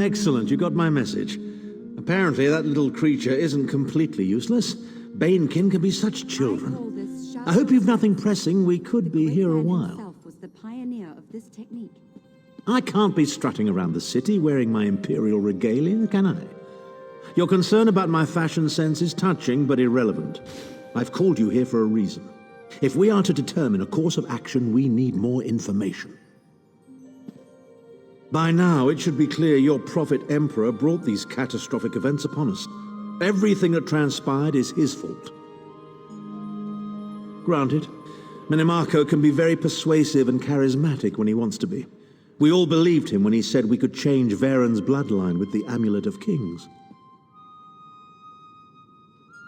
Excellent, you got my message. Apparently that little creature isn't completely useless. Banekin can be such children. I hope you've nothing pressing. We could be here a while. Was the pioneer of this technique. I can't be strutting around the city wearing my imperial regalia, can I? Your concern about my fashion sense is touching but irrelevant. I've called you here for a reason. If we are to determine a course of action, we need more information. By now, it should be clear your prophet Emperor brought these catastrophic events upon us. Everything that transpired is his fault. Granted, Minimarco can be very persuasive and charismatic when he wants to be. We all believed him when he said we could change Varen's bloodline with the Amulet of Kings.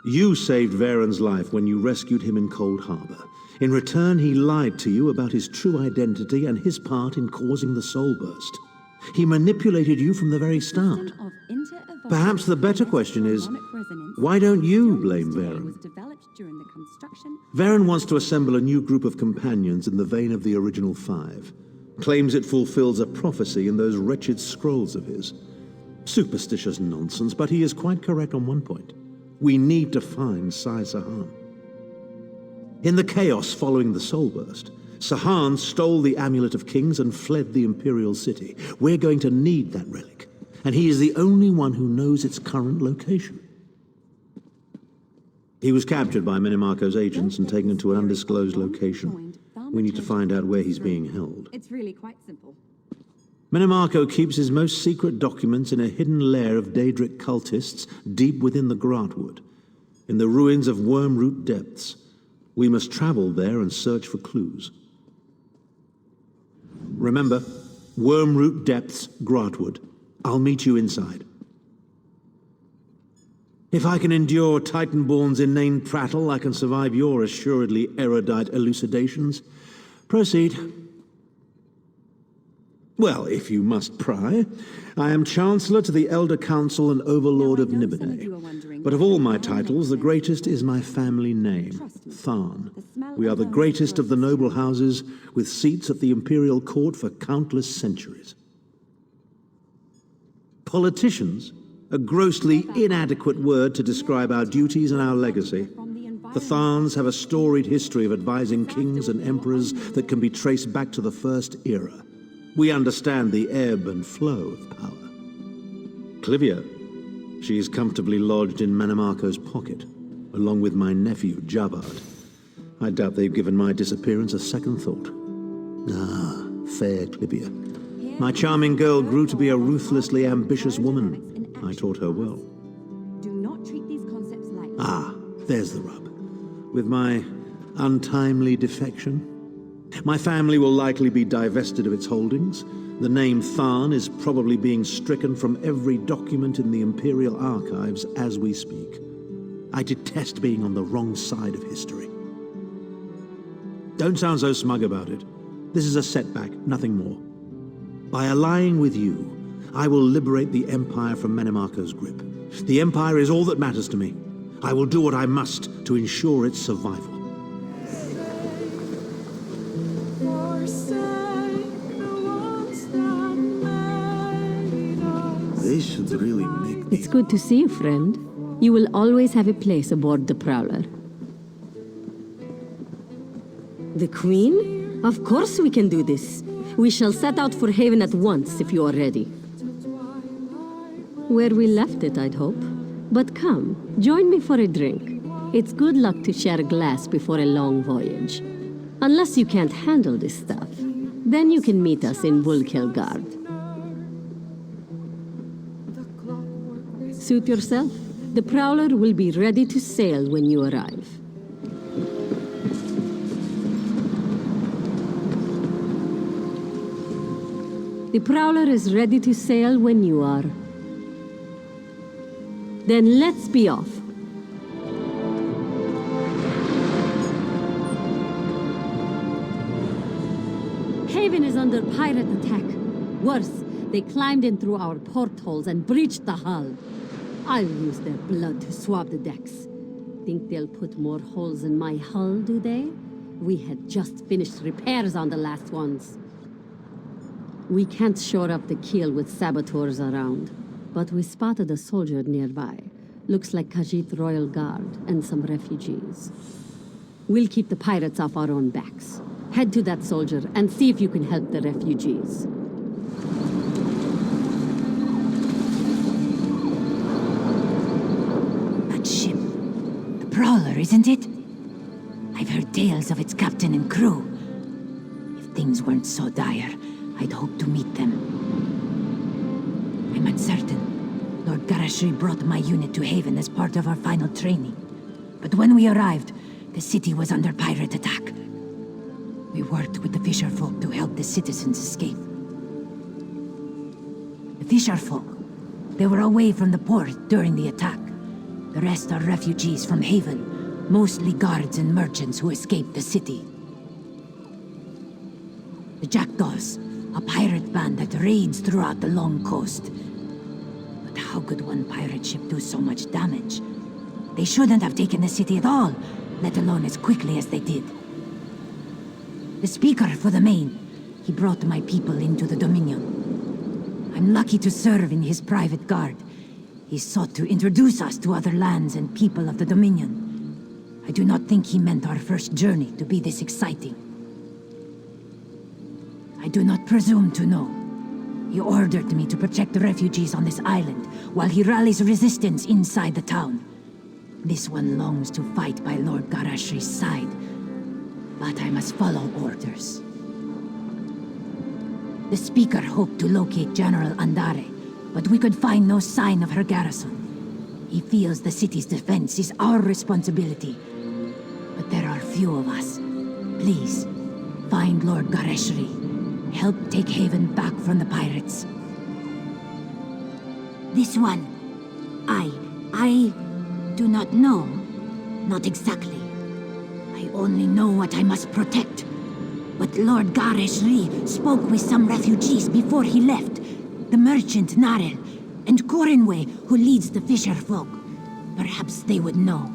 You saved Varen's life when you rescued him in Coldharbour. In return, he lied to you about his true identity and his part in causing the soul burst. He manipulated you from the very start. Perhaps the better question is, why don't you blame Varen? Varen wants to assemble a new group of companions in the vein of the original 5. Claims it fulfills a prophecy in those wretched scrolls of his. Superstitious nonsense, but he is quite correct on one point. We need to find Sai Sahan. In the chaos following the soul burst, Sahan stole the Amulet of Kings and fled the Imperial City. We're going to need that relic, and he is the only one who knows its current location. He was captured by Minimarco's agents and taken to an undisclosed location. We need to find out where he's being held. It's really quite simple. Minimarco keeps his most secret documents in a hidden lair of Daedric cultists deep within the Grahtwood, in the ruins of Wormroot Depths. We must travel there and search for clues. Remember, Wormroot Depths, Grahtwood. I'll meet you inside. If I can endure Titanborn's inane prattle, I can survive your assuredly erudite elucidations. Proceed. Well, if you must pry, I am Chancellor to the Elder Council and Overlord of Nibelheim. But of all my titles, the greatest is my family name, Tharn. We are the greatest of the noble houses, with seats at the Imperial Court for countless centuries. Politicians? A grossly inadequate word to describe our duties and our legacy. The Tharns have a storied history of advising kings and emperors that can be traced back to the First Era. We understand the ebb and flow of power. Clivia, she is comfortably lodged in Minimarco's pocket, along with my nephew, Jabard. I doubt they've given my disappearance a second thought. Ah, fair Clivia. My charming girl grew to be a ruthlessly ambitious woman. I taught her well. Do not treat these concepts lightly. Ah, there's the rub. With my untimely defection, my family will likely be divested of its holdings. The name Tharn is probably being stricken from every document in the Imperial archives as we speak. I detest being on the wrong side of history. Don't sound so smug about it. This is a setback, nothing more. By allying with you, I will liberate the Empire from Minimarco's grip. The Empire is all that matters to me. I will do what I must to ensure its survival. They should really make me... It's good to see you, friend. You will always have a place aboard the Prowler. The Queen? Of course we can do this. We shall set out for Haven at once, if you are ready. Where we left it, I'd hope. But come, join me for a drink. It's good luck to share a glass before a long voyage. Unless you can't handle this stuff, then you can meet us in Vulkelgard. Suit yourself. The Prowler will be ready to sail when you arrive. The Prowler is ready to sail when you are. Then let's be off. Haven is under pirate attack. Worse, they climbed in through our portholes and breached the hull. I'll use their blood to swab the decks. Think they'll put more holes in my hull, do they? We had just finished repairs on the last ones. We can't shore up the keel with saboteurs around, but we spotted a soldier nearby. Looks like Khajiit Royal Guard and some refugees. We'll keep the pirates off our own backs. Head to that soldier and see if you can help the refugees. That ship. The Prowler, isn't it? I've heard tales of its captain and crew. If things weren't so dire, I'd hope to meet them. I'm uncertain. Lord Garashri brought my unit to Haven as part of our final training. But when we arrived, the city was under pirate attack. We worked with the fisherfolk to help the citizens escape. The fisherfolk, they were away from the port during the attack. The rest are refugees from Haven, mostly guards and merchants who escaped the city. The Jackdaws, a pirate band that raids throughout the long coast. But how could one pirate ship do so much damage? They shouldn't have taken the city at all, let alone as quickly as they did. The speaker for the Main, he brought my people into the Dominion. I'm lucky to serve in his private guard. He sought to introduce us to other lands and people of the Dominion. I do not think he meant our first journey to be this exciting. I do not presume to know. He ordered me to protect the refugees on this island, while he rallies resistance inside the town. This one longs to fight by Lord Garashri's side, but I must follow orders. The speaker hoped to locate General Andare, but we could find no sign of her garrison. He feels the city's defense is our responsibility, but there are few of us. Please, find Lord Garashri. Help take Haven back from the pirates. This one, I do not know. Not exactly. I only know what I must protect. But Lord Garashri spoke with some refugees before he left. The merchant Narel, and Corinway, who leads the fisherfolk. Perhaps they would know.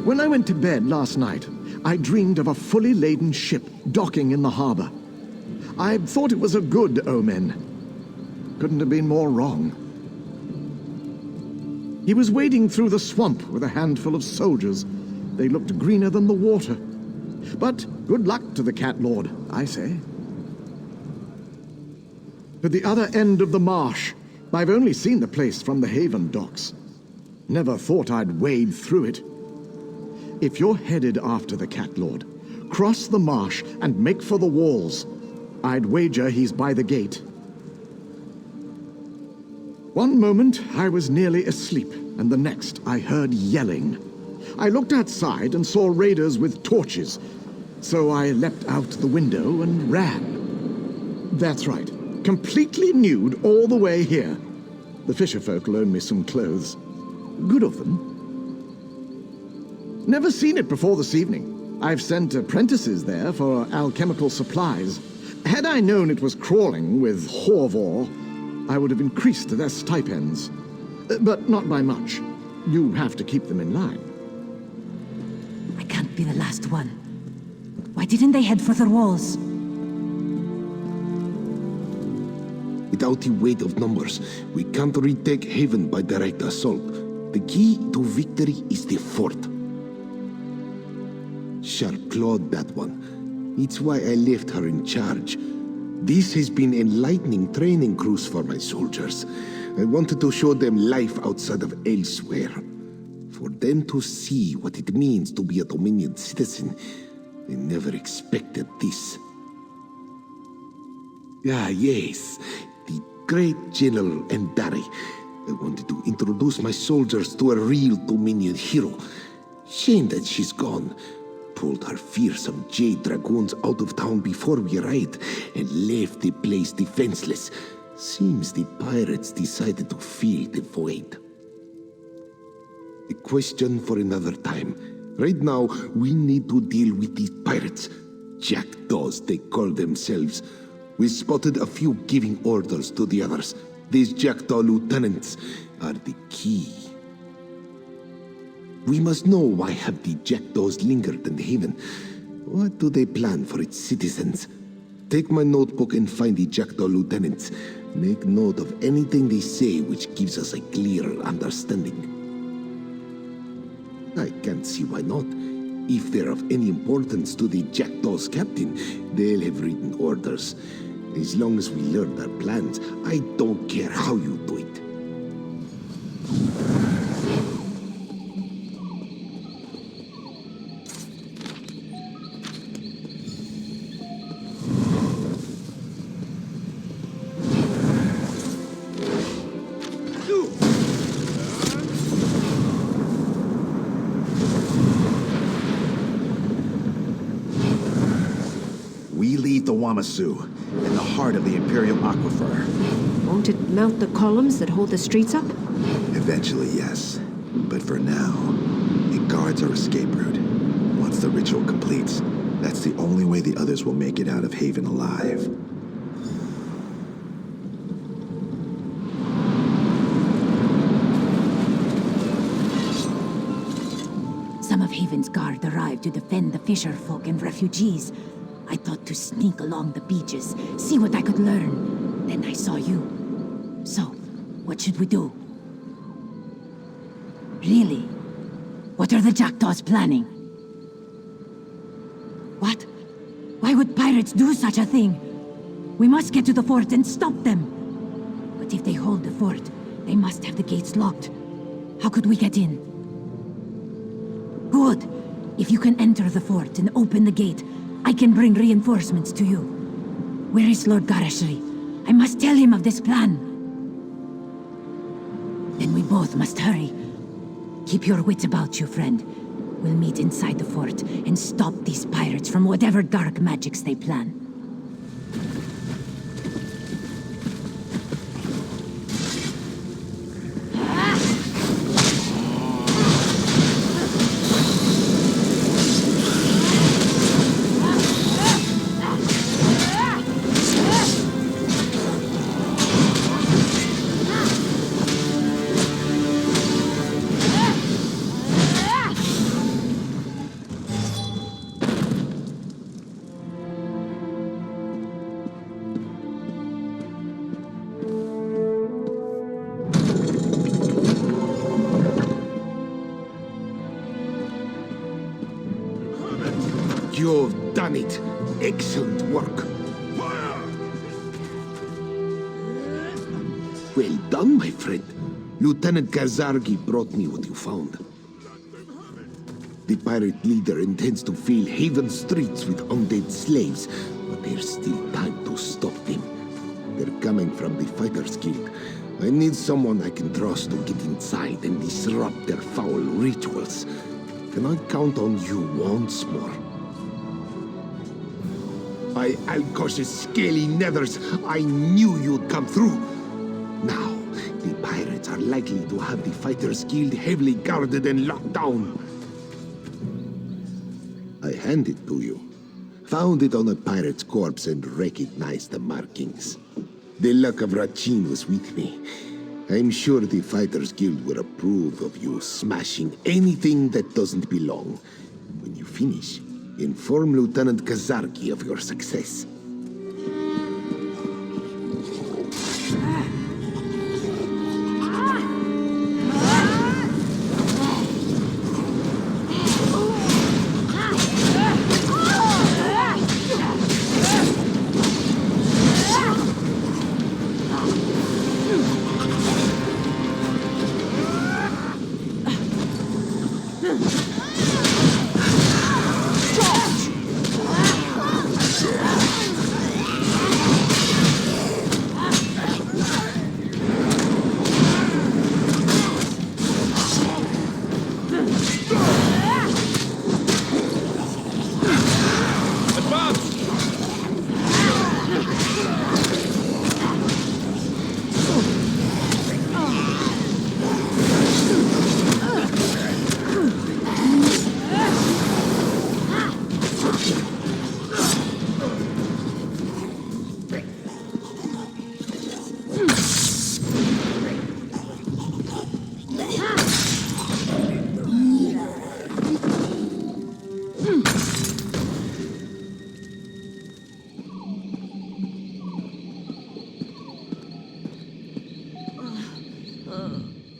When I went to bed last night, I dreamed of a fully laden ship docking in the harbor. I thought it was a good omen. Couldn't have been more wrong. He was wading through the swamp with a handful of soldiers. They looked greener than the water. But good luck to the Cat Lord, I say. To the other end of the marsh, I've only seen the place from the Haven docks. Never thought I'd wade through it. If you're headed after the Cat Lord, cross the marsh and make for the walls. I'd wager he's by the gate. One moment I was nearly asleep, and the next I heard yelling. I looked outside and saw raiders with torches, so I leapt out the window and ran. That's right, completely nude all the way here. The fisherfolk loaned me some clothes. Good of them. Never seen it before this evening. I've sent apprentices there for alchemical supplies. Had I known it was crawling with Horvor, I would have increased their stipends. But not by much. You have to keep them in line. I can't be the last one. Why didn't they head for the walls? Without the weight of numbers, we can't retake Haven by direct assault. The key to victory is the fort. Sharp clawed, that one. It's why I left her in charge. This has been enlightening training cruise for my soldiers. I wanted to show them life outside of elsewhere. For them to see what it means to be a Dominion citizen. I never expected this. Ah, yes. The great General Andare. I wanted to introduce my soldiers to a real Dominion hero. Shame that she's gone. Pulled her fearsome Jade Dragoons out of town before we arrived and left the place defenseless. Seems the pirates decided to fill the void. A question for another time. Right now, we need to deal with these pirates. Jackdaws, they call themselves. We spotted a few giving orders to the others. These Jackdaw lieutenants are the key. We must know why have the jackdaws lingered in the haven. What do they plan for its citizens? Take my notebook and find the jackdaw lieutenants. Make note of anything they say which gives us a clear understanding. I can't see why not. If they're of any importance to the jackdaw's captain, they'll have written orders. As long as we learn their plans, I don't care how you do it. We lead the Wamasu, in the heart of the Imperial Aquifer. Won't it melt the columns that hold the streets up? Eventually, yes. But for now, it guards our escape route. Once the ritual completes, that's the only way the others will make it out of Haven alive. Some of Haven's guard arrived to defend the fisher folk and refugees. I thought to sneak along the beaches, see what I could learn. Then I saw you. So, what should we do? Really? What are the jackdaws planning? What? Why would pirates do such a thing? We must get to the fort and stop them. But if they hold the fort, they must have the gates locked. How could we get in? Good. If you can enter the fort and open the gate, I can bring reinforcements to you. Where is Lord Garashri? I must tell him of this plan. Then we both must hurry. Keep your wits about you, friend. We'll meet inside the fort and stop these pirates from whatever dark magics they plan. You've done it. Excellent work. Well done, my friend. Lieutenant Kazargi brought me what you found. The pirate leader intends to fill Haven streets with undead slaves, but there's still time to stop them. They're coming from the Fighters Guild. I need someone I can trust to get inside and disrupt their foul rituals. Can I count on you once more? By Alkosh's scaly nethers, I knew you'd come through. Now, the pirates are likely to have the Fighters Guild heavily guarded and locked down. I hand it to you. Found it on a pirate's corpse and recognized the markings. The luck of Rachin was with me. I'm sure the Fighters Guild will approve of you smashing anything that doesn't belong. When you finish, inform Lieutenant Kazarki of your success.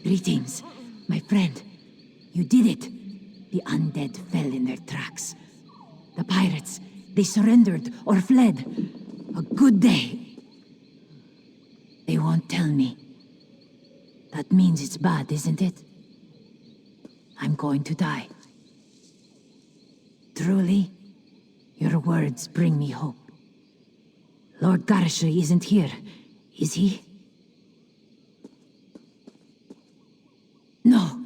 Greetings, my friend. You did it. The undead fell in their tracks. The pirates, they surrendered or fled. A good day. They won't tell me. That means it's bad, isn't it? I'm going to die. Truly, your words bring me hope. Lord Garishry isn't here, is he? No.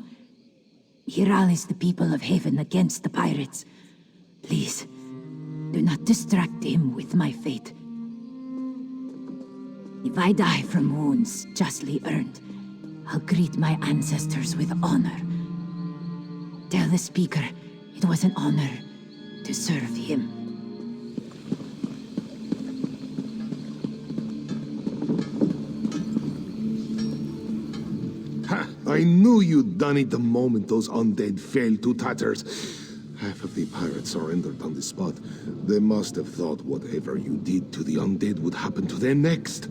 He rallies the people of Haven against the pirates. Please, do not distract him with my fate. If I die from wounds justly earned, I'll greet my ancestors with honor. Tell the Speaker it was an honor to serve him. Ha! I knew you'd done it the moment those undead fell to tatters. Half of the pirates surrendered on the spot. They must have thought whatever you did to the undead would happen to them next.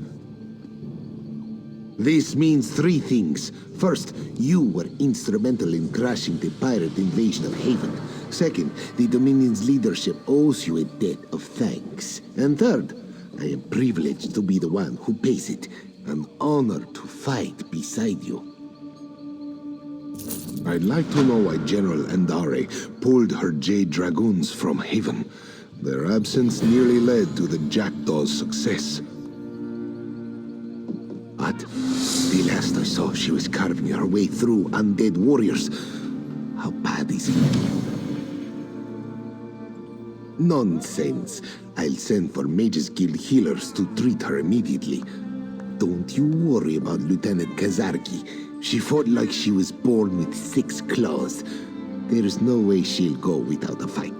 This means three things. First, you were instrumental in crashing the pirate invasion of Haven. Second, the Dominion's leadership owes you a debt of thanks. And third, I am privileged to be the one who pays it. An honor to fight beside you. I'd like to know why General Andare pulled her Jade Dragoons from Haven. Their absence nearly led to the Jackdaw's success. But the last I saw, she was carving her way through undead warriors. How bad is it? Nonsense. I'll send for Mages Guild healers to treat her immediately. Don't you worry about Lieutenant Kazarki. She fought like she was born with 6 claws. There's no way she'll go without a fight.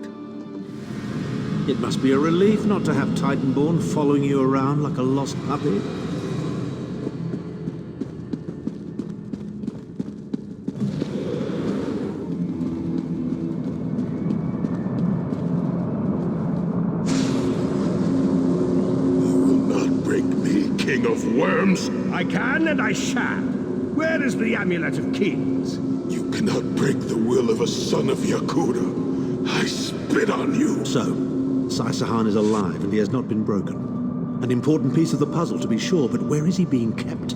It must be a relief not to have Titanborn following you around like a lost puppy. Worms? I can and I shall. Where is the Amulet of Kings? You cannot break the will of a son of Yakuda. I spit on you. So, Saisahan is alive and he has not been broken. An important piece of the puzzle to be sure, but where is he being kept?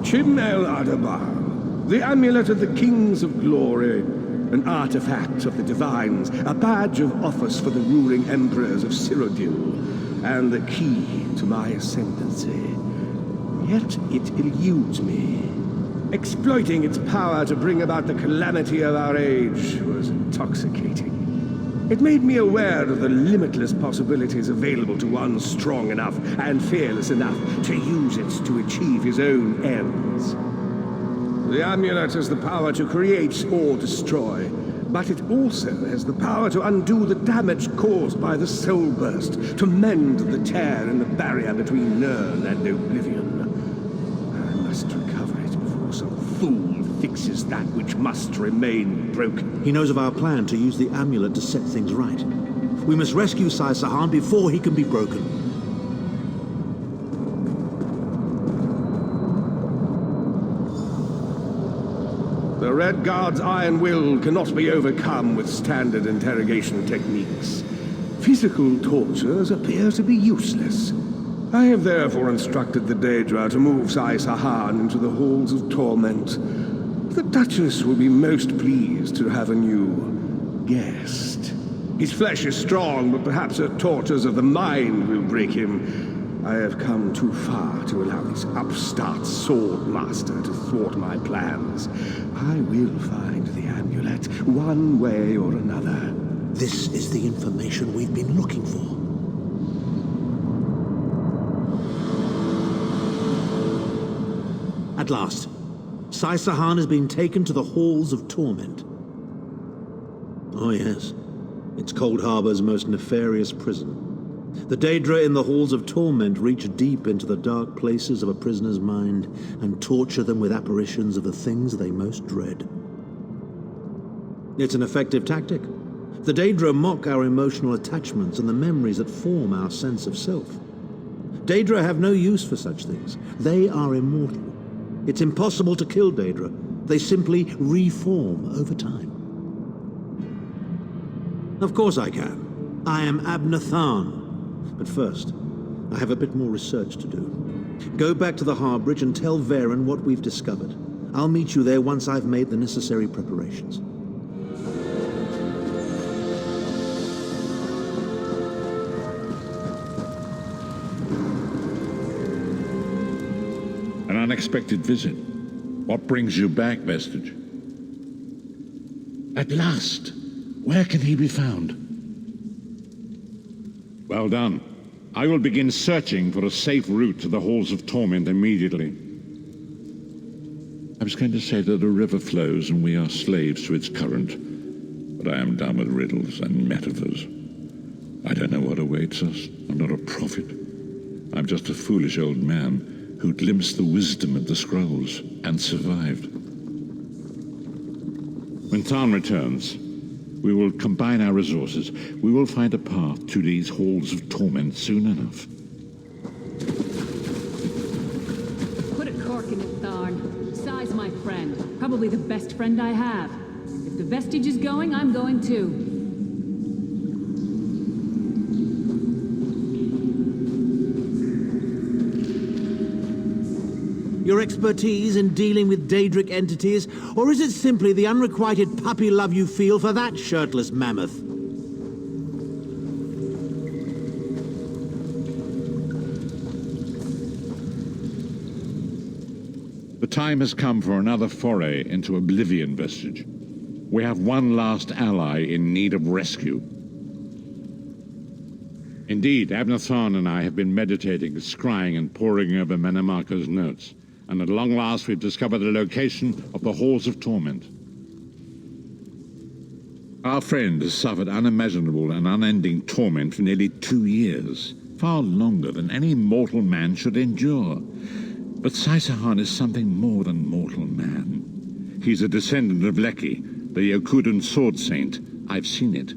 Chim El Adabar, the Amulet of the Kings of Glory, an artifact of the Divines, a badge of office for the ruling emperors of Cyrodiil, and the key to my ascendancy. Yet it eludes me. Exploiting its power to bring about the calamity of our age was intoxicating. It made me aware of the limitless possibilities available to one strong enough and fearless enough to use it to achieve his own ends. The amulet has the power to create or destroy, but it also has the power to undo the damage caused by the soul burst, to mend the tear in the barrier between Nirn and Oblivion. I must recover it before some fool fixes that which must remain broken. He knows of our plan to use the amulet to set things right. We must rescue Saisahan before he can be broken. The Red Guard's iron will cannot be overcome with standard interrogation techniques. Physical tortures appear to be useless. I have therefore instructed the Daedra to move Saisahan into the Halls of Torment. The Duchess will be most pleased to have a new guest. His flesh is strong, but perhaps her tortures of the mind will break him. I have come too far to allow this upstart sword master to thwart my plans. I will find the amulet, one way or another. This is the information we've been looking for. At last, Saisahan has been taken to the Halls of Torment. Oh yes, it's Coldharbour's most nefarious prison. The Daedra in the Halls of Torment reach deep into the dark places of a prisoner's mind and torture them with apparitions of the things they most dread. It's an effective tactic. The Daedra mock our emotional attachments and the memories that form our sense of self. Daedra have no use for such things. They are immortal. It's impossible to kill Daedra. They simply reform over time. Of course I can. I am Abnathan. But first, I have a bit more research to do. Go back to the Harbridge and tell Varen what we've discovered. I'll meet you there once I've made the necessary preparations. An unexpected visit. What brings you back, Vestige? At last! Where can he be found? Well done. I will begin searching for a safe route to the Halls of Torment immediately. I was going to say that a river flows and we are slaves to its current, but I am done with riddles and metaphors. I don't know what awaits us. I'm not a prophet. I'm just a foolish old man who glimpsed the wisdom of the scrolls and survived. When Tarn returns, we will combine our resources. We will find a path to these Halls of Torment soon enough. Put a cork in it, Tharn. Size my friend. Probably the best friend I have. If the Vestige is going, I'm going too. Your expertise in dealing with Daedric entities, or is it simply the unrequited puppy love you feel for that shirtless mammoth? The time has come for another foray into Oblivion, Vestige. We have one last ally in need of rescue. Indeed, Abnathan and I have been meditating, scrying, and poring over Menemarco's notes. And at long last we've discovered the location of the Halls of Torment. Our friend has suffered unimaginable and unending torment for nearly 2 years, far longer than any mortal man should endure. But Saisahan is something more than mortal man. He's a descendant of Leki, the Yokudan sword saint. I've seen it.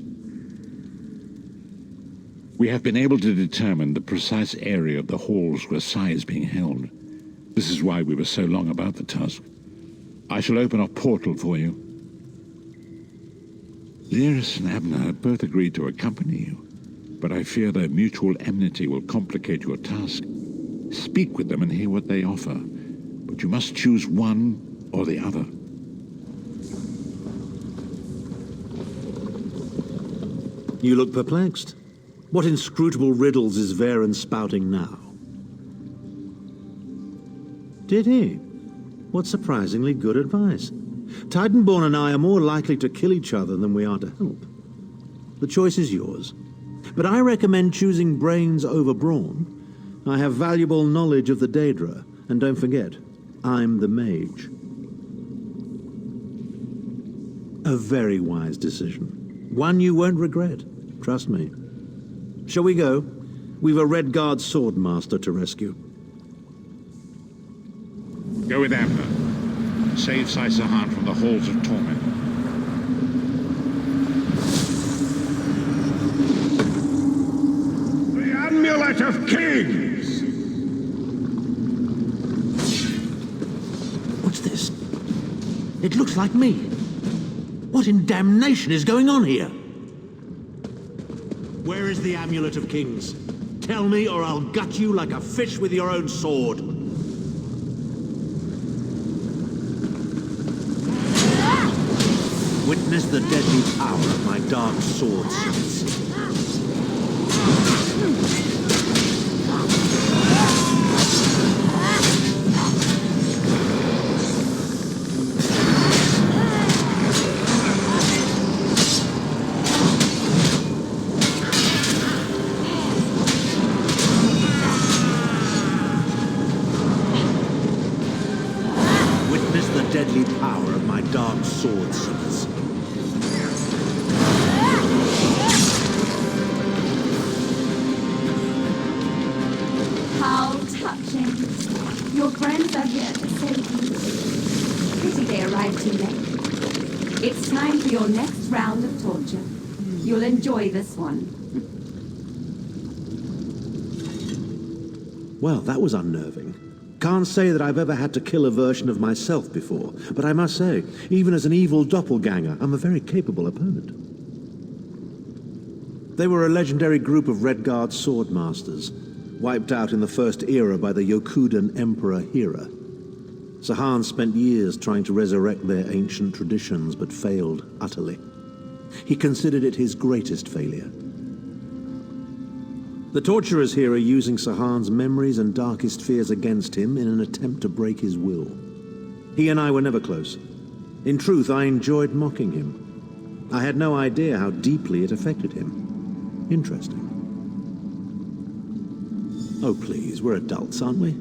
We have been able to determine the precise area of the halls where Sai is being held. This is why we were so long about the task. I shall open a portal for you. Lyris and Abner have both agreed to accompany you, but I fear their mutual enmity will complicate your task. Speak with them and hear what they offer, but you must choose one or the other. You look perplexed. What inscrutable riddles is Varen spouting now? Did he? What surprisingly good advice. Titanborn and I are more likely to kill each other than we are to help. The choice is yours. But I recommend choosing brains over brawn. I have valuable knowledge of the Daedra, and don't forget, I'm the mage. A very wise decision. One you won't regret, trust me. Shall we go? We've a Red Guard swordmaster to rescue. Go with Abner. Save Saisahan from the Halls of Torment. The Amulet of Kings! What's this? It looks like me. What in damnation is going on here? Where is the Amulet of Kings? Tell me or I'll gut you like a fish with your own sword. Witness the deadly power of my dark sword sense. Witness the deadly power of my dark sword sense. How touching. Your friends are here to save you. Pity they arrived too late. It's time for your next round of torture. You'll enjoy this one. Well, that was unnerving. Can't say that I've ever had to kill a version of myself before, but I must say, even as an evil doppelganger, I'm a very capable opponent. They were a legendary group of Redguard swordmasters, wiped out in the First Era by the Yokudan Emperor Hira. Sahan spent years trying to resurrect their ancient traditions, but failed utterly. He considered it his greatest failure. The torturers here are using Sahan's memories and darkest fears against him in an attempt to break his will. He and I were never close. In truth, I enjoyed mocking him. I had no idea how deeply it affected him. Interesting. Oh, please, we're adults, aren't we?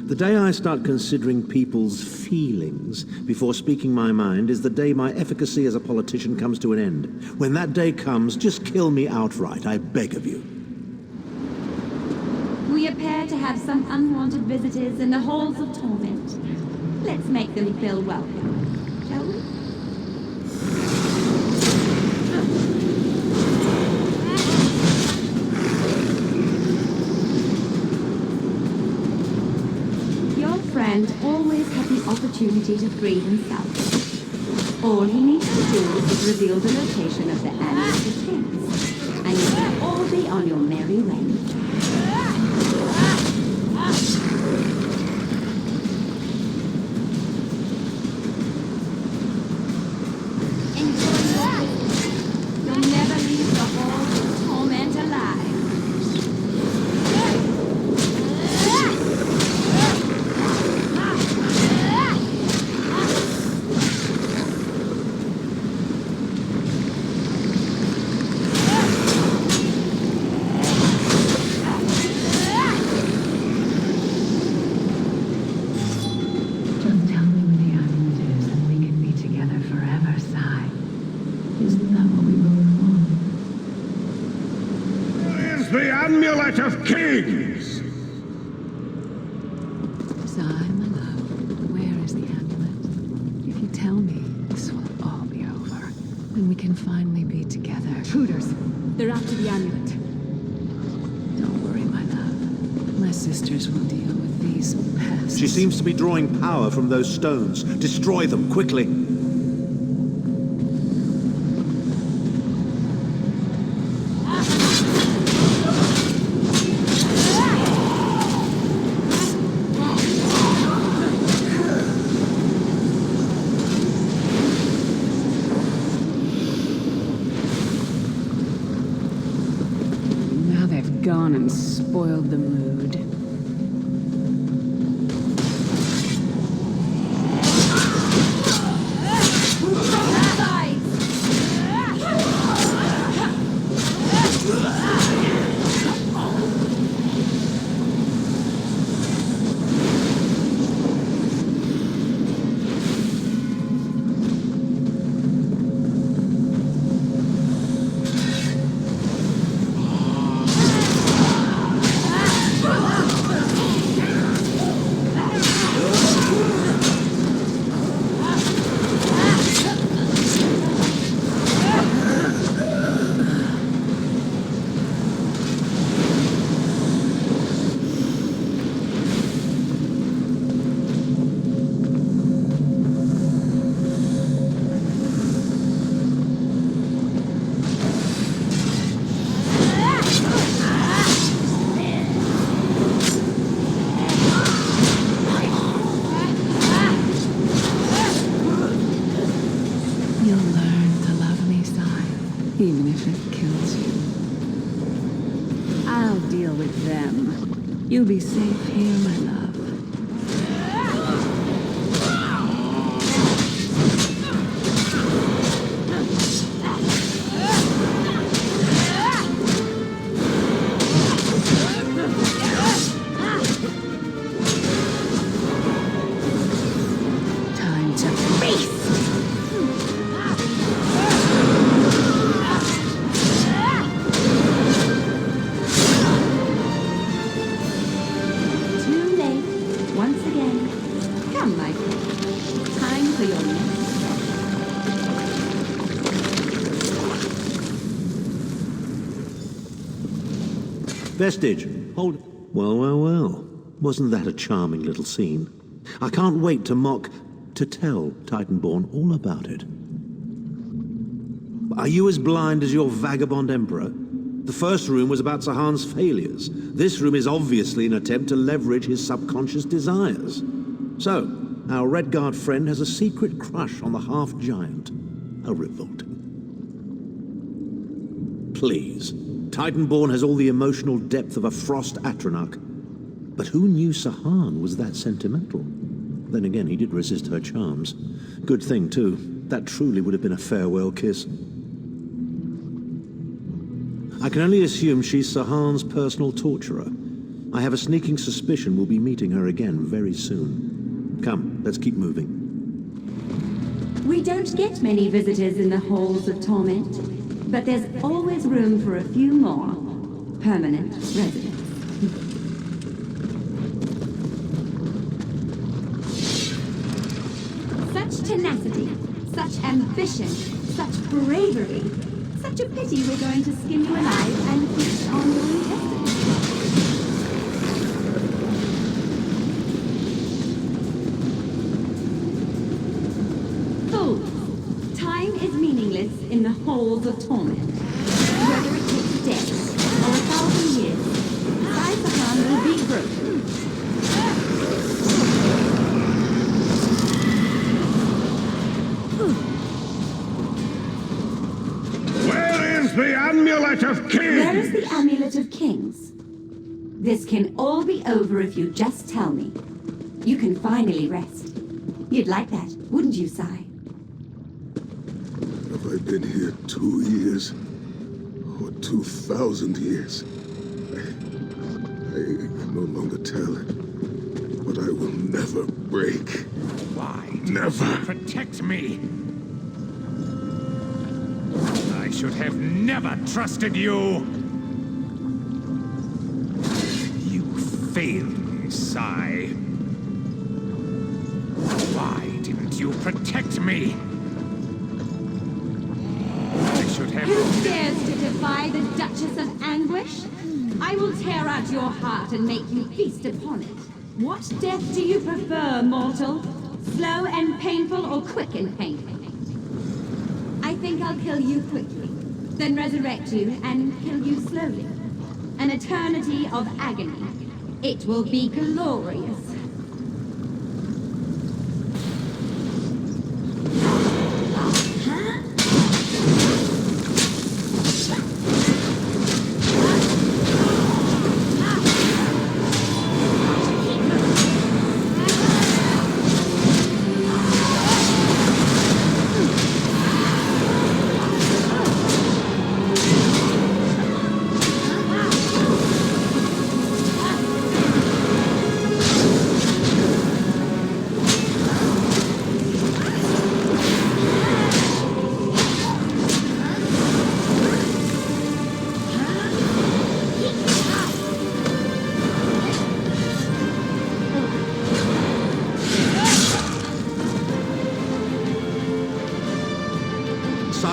The day I start considering people's feelings before speaking my mind is the day my efficacy as a politician comes to an end. When that day comes, just kill me outright, I beg of you. We appear to have some unwanted visitors in the halls of torment. Let's make them feel welcome, shall we? Your friend always had the opportunity to free himself. All he needs to do is reveal the location of the amulet defense, and you will all be on your merry way. You'll never leave the halls of torment alive. Just tell me where the amulet is and we can be together forever, Sai. Isn't that what we both want? Where's the Amulet of Kings? Sai, my love, where is the amulet? If you tell me, this will all be over. And we can finally be together. Intruders! They're after the amulet. Don't worry, my love. My sisters will deal with these pests. She seems to be drawing power from those stones. Destroy them, quickly. Now they've gone and spoiled the mood. You'll learn to love me, Sai, even if it kills you. I'll deal with them. You'll be safe here, my love. Time to feast! Too late. Vestige, hold... Well, well, well. Wasn't that a charming little scene? I can't wait to tell Titanborn all about it. Are you as blind as your vagabond emperor? The first room was about Sahan's failures. This room is obviously an attempt to leverage his subconscious desires. So, our Redguard friend has a secret crush on the half-giant. How revolting. Please. Titanborn has all the emotional depth of a frost Atronach. But who knew Sahan was that sentimental? Then again, he did resist her charms. Good thing, too. That truly would have been a farewell kiss. I can only assume she's Sahan's personal torturer. I have a sneaking suspicion we'll be meeting her again very soon. Come, let's keep moving. We don't get many visitors in the halls of torment, but there's always room for a few more permanent residents. Such tenacity, such ambition, such bravery. Such a pity we're going to skin you alive and feast on your intestines. Fools! Time is meaningless in the halls of torment. Whether it takes death or 1,000 years, Sahan will be broken. The Amulet of Kings! Where is the Amulet of Kings? This can all be over if you just tell me. You can finally rest. You'd like that, wouldn't you, Sai? Have I been here 2 years? Or 2,000 years? I can no longer tell. But I will never break. Why? Never. Protect me! I should have never trusted you! You failed me, Sai. Why didn't you protect me? I should have... Who dares to defy the Duchess of Anguish? I will tear out your heart and make you feast upon it. What death do you prefer, mortal? Slow and painful or quick and painful? I think I'll kill you quickly, then resurrect you and kill you slowly. An eternity of agony. It will be glorious.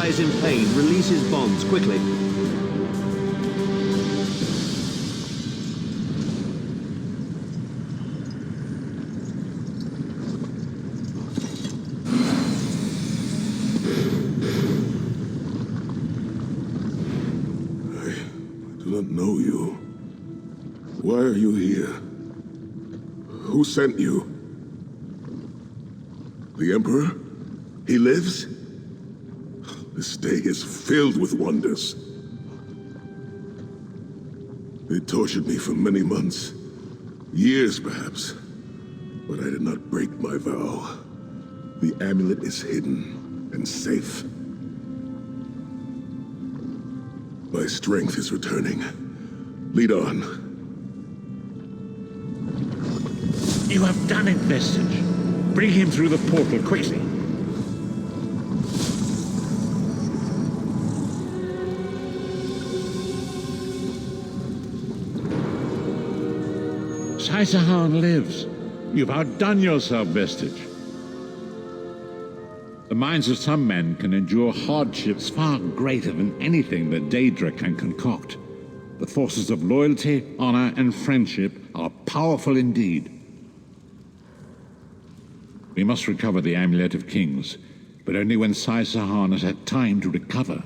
Is in pain. Release his bonds, quickly. I do not know you. Why are you here? Who sent you? The Emperor? He lives? This day is filled with wonders. They tortured me for many months. Years, perhaps. But I did not break my vow. The amulet is hidden and safe. My strength is returning. Lead on. You have done it, Vestige. Bring him through the portal quickly. Sahan lives. You've outdone yourself, Vestige. The minds of some men can endure hardships far greater than anything that Daedra can concoct. The forces of loyalty, honor, and friendship are powerful indeed. We must recover the Amulet of Kings, but only when Sahan has had time to recover.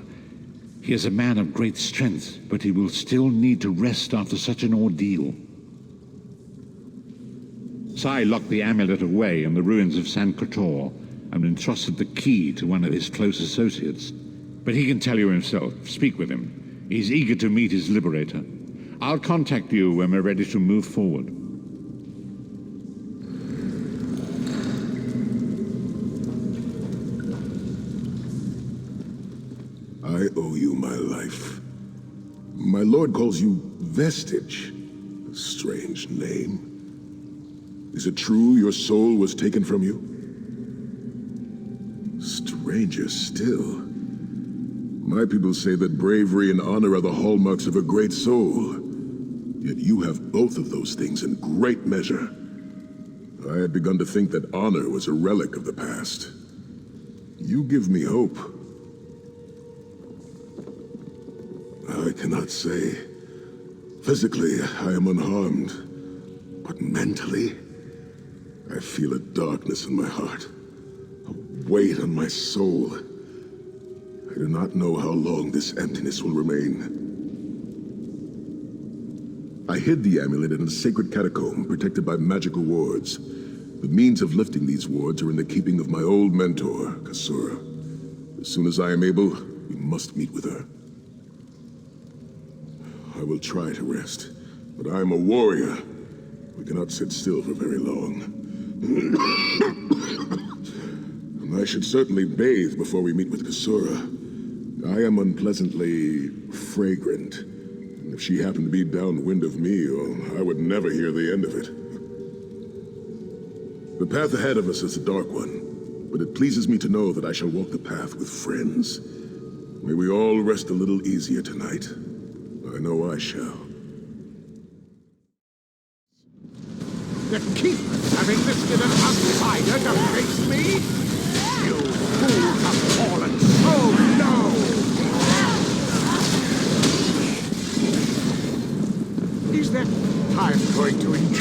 He is a man of great strength, but he will still need to rest after such an ordeal. Sai locked the amulet away in the ruins of San Kotor and entrusted the key to one of his close associates. But he can tell you himself. Speak with him. He's eager to meet his liberator. I'll contact you when we're ready to move forward. I owe you my life. My lord calls you Vestige. A strange name. Is it true your soul was taken from you? Stranger still. My people say that bravery and honor are the hallmarks of a great soul. Yet you have both of those things in great measure. I had begun to think that honor was a relic of the past. You give me hope. I cannot say. Physically, I am unharmed. But mentally, I feel a darkness in my heart. A weight on my soul. I do not know how long this emptiness will remain. I hid the amulet in a sacred catacomb protected by magical wards. The means of lifting these wards are in the keeping of my old mentor, Kasura. As soon as I am able, we must meet with her. I will try to rest, but I am a warrior. We cannot sit still for very long. I should certainly bathe before we meet with Kasura. I am unpleasantly fragrant. And if she happened to be downwind of me, well, I would never hear the end of it. The path ahead of us is a dark one, but it pleases me to know that I shall walk the path with friends. May we all rest a little easier tonight. I know I shall. The king having lifted an outsider to face me? You fools have fallen so low! Is that I'm going to enjoy